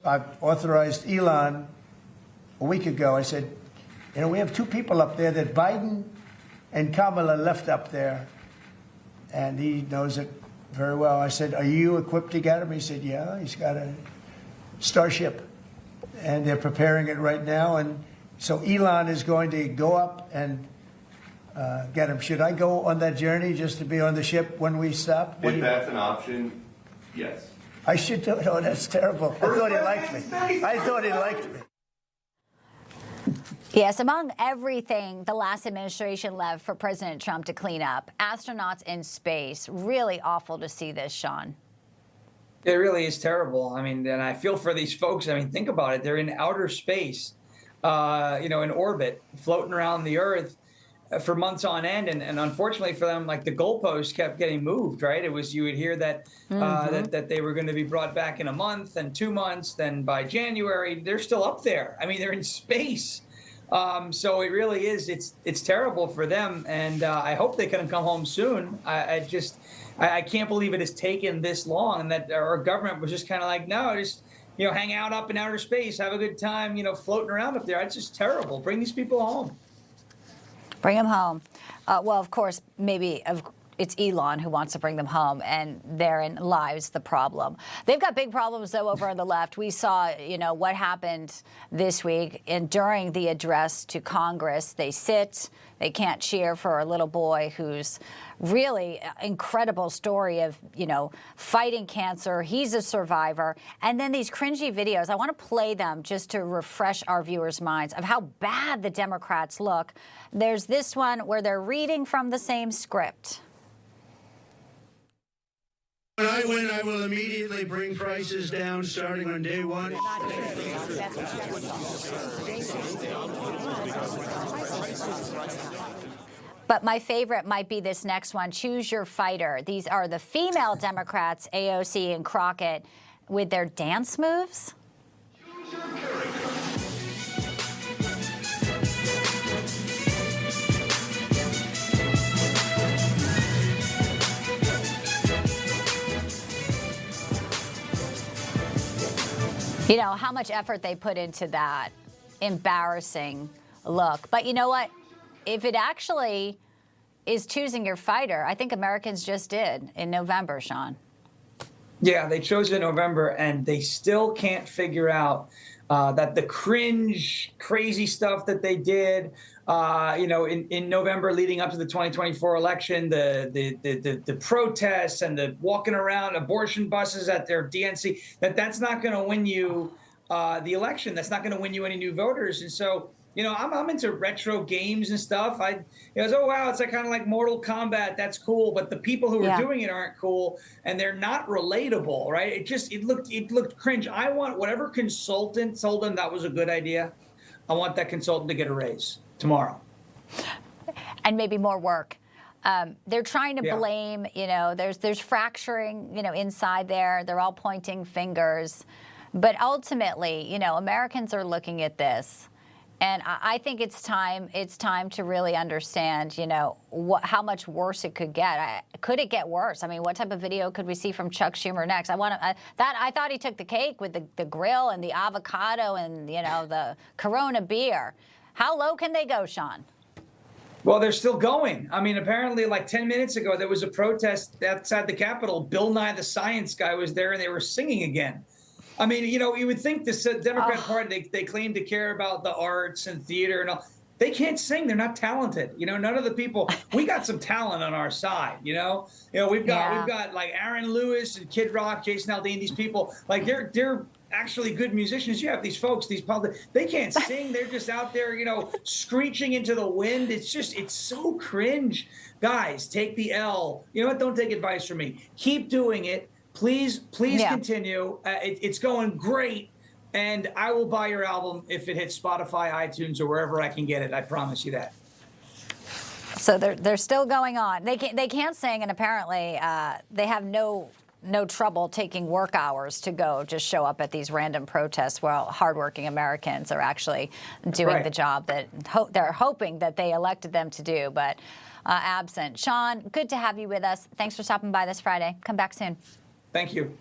I authorized Elon a week ago. I said, you know, we have two people up there that Biden and Kamala left up there, and he knows it very well. I said, are you equipped to get him? He said, yeah, he's got a Starship, and they're preparing it right now. And so Elon is going to go up and get him. Should I go on that journey just to be on the ship when we stop? If that's an option, yes. I should do it. Oh, that's terrible. I thought he liked me. I thought he liked me. Yes, among everything the last administration left for President Trump to clean up, astronauts in space. Really awful to see this, Shawn. It really is terrible. I mean, and I feel for these folks. I mean, think about it. They're in outer space, in orbit, floating around the Earth for months on end. And unfortunately for them, like the goalposts kept getting moved, right? It was, you would hear that, that they were going to be brought back in a month and 2 months. Then by January, they're still up there. I mean, they're in space. So it really is. It's terrible for them. And I hope they can come home soon. I can't believe it has taken this long, and that our government was just kind of like, no, just, hang out up in outer space, have a good time, floating around up there. It's just terrible. Bring these people home. Bring them home. Well, of course, it's Elon who wants to bring them home, and therein lies the problem. They've got big problems, though, over on the left. We saw, what happened this week, and during the address to Congress, they can't cheer for a little boy who's really incredible story of, fighting cancer. He's a survivor. And then these cringy videos, I want to play them just to refresh our viewers' minds of how bad the Democrats look. There's this one where they're reading from the same script. When I win, I will immediately bring prices down starting on day one. But my favorite might be this next one, Choose Your Fighter. These are the female Democrats, AOC and Crockett, with their dance moves. Choose your character. How much effort they put into that embarrassing look. But you know what? If it actually is choosing your fighter, I think Americans just did in November, Shawn. Yeah, they chose in November, and they still can't figure out that the cringe, crazy stuff that they did, in November leading up to the 2024 election, the protests and the walking around abortion buses at their DNC, that's not going to win you the election. That's not going to win you any new voters. And so, I'm into retro games and stuff. Oh, wow, it's kind of like Mortal Kombat. That's cool. But the people who are doing it aren't cool, and they're not relatable, right? It looked cringe. I want whatever consultant told them that was a good idea. I want that consultant to get a raise tomorrow. And maybe more work. They're trying to blame, there's fracturing, inside there. They're all pointing fingers. But ultimately, Americans are looking at this. And I think it's time to really understand, how much worse it could get. Could it get worse? I mean, what type of video could we see from Chuck Schumer next? I thought he took the cake with the grill and the avocado and, the Corona beer. How low can they go, Shawn? Well, they're still going. I mean, apparently like 10 minutes ago, there was a protest outside the Capitol. Bill Nye the Science Guy was there, and they were singing again. I mean, you would think this Democrat Party, they claim to care about the arts and theater and all. They can't sing. They're not talented. None of the people. We got some talent on our side. We've got like Aaron Lewis and Kid Rock, Jason Aldean. These people, like they're actually good musicians. You have these folks, they can't sing. They're just out there, screeching into the wind. It's so cringe. Guys, take the L. You know what? Don't take advice from me. Keep doing it. Please continue. It's going great. And I will buy your album if it hits Spotify, iTunes, or wherever I can get it. I promise you that. So they're still going on. They can't sing, and apparently they have no trouble taking work hours to go just show up at these random protests while hardworking Americans are actually doing the job that they're hoping that they elected them to do, but absent. Shawn, good to have you with us. Thanks for stopping by this Friday. Come back soon. Thank you.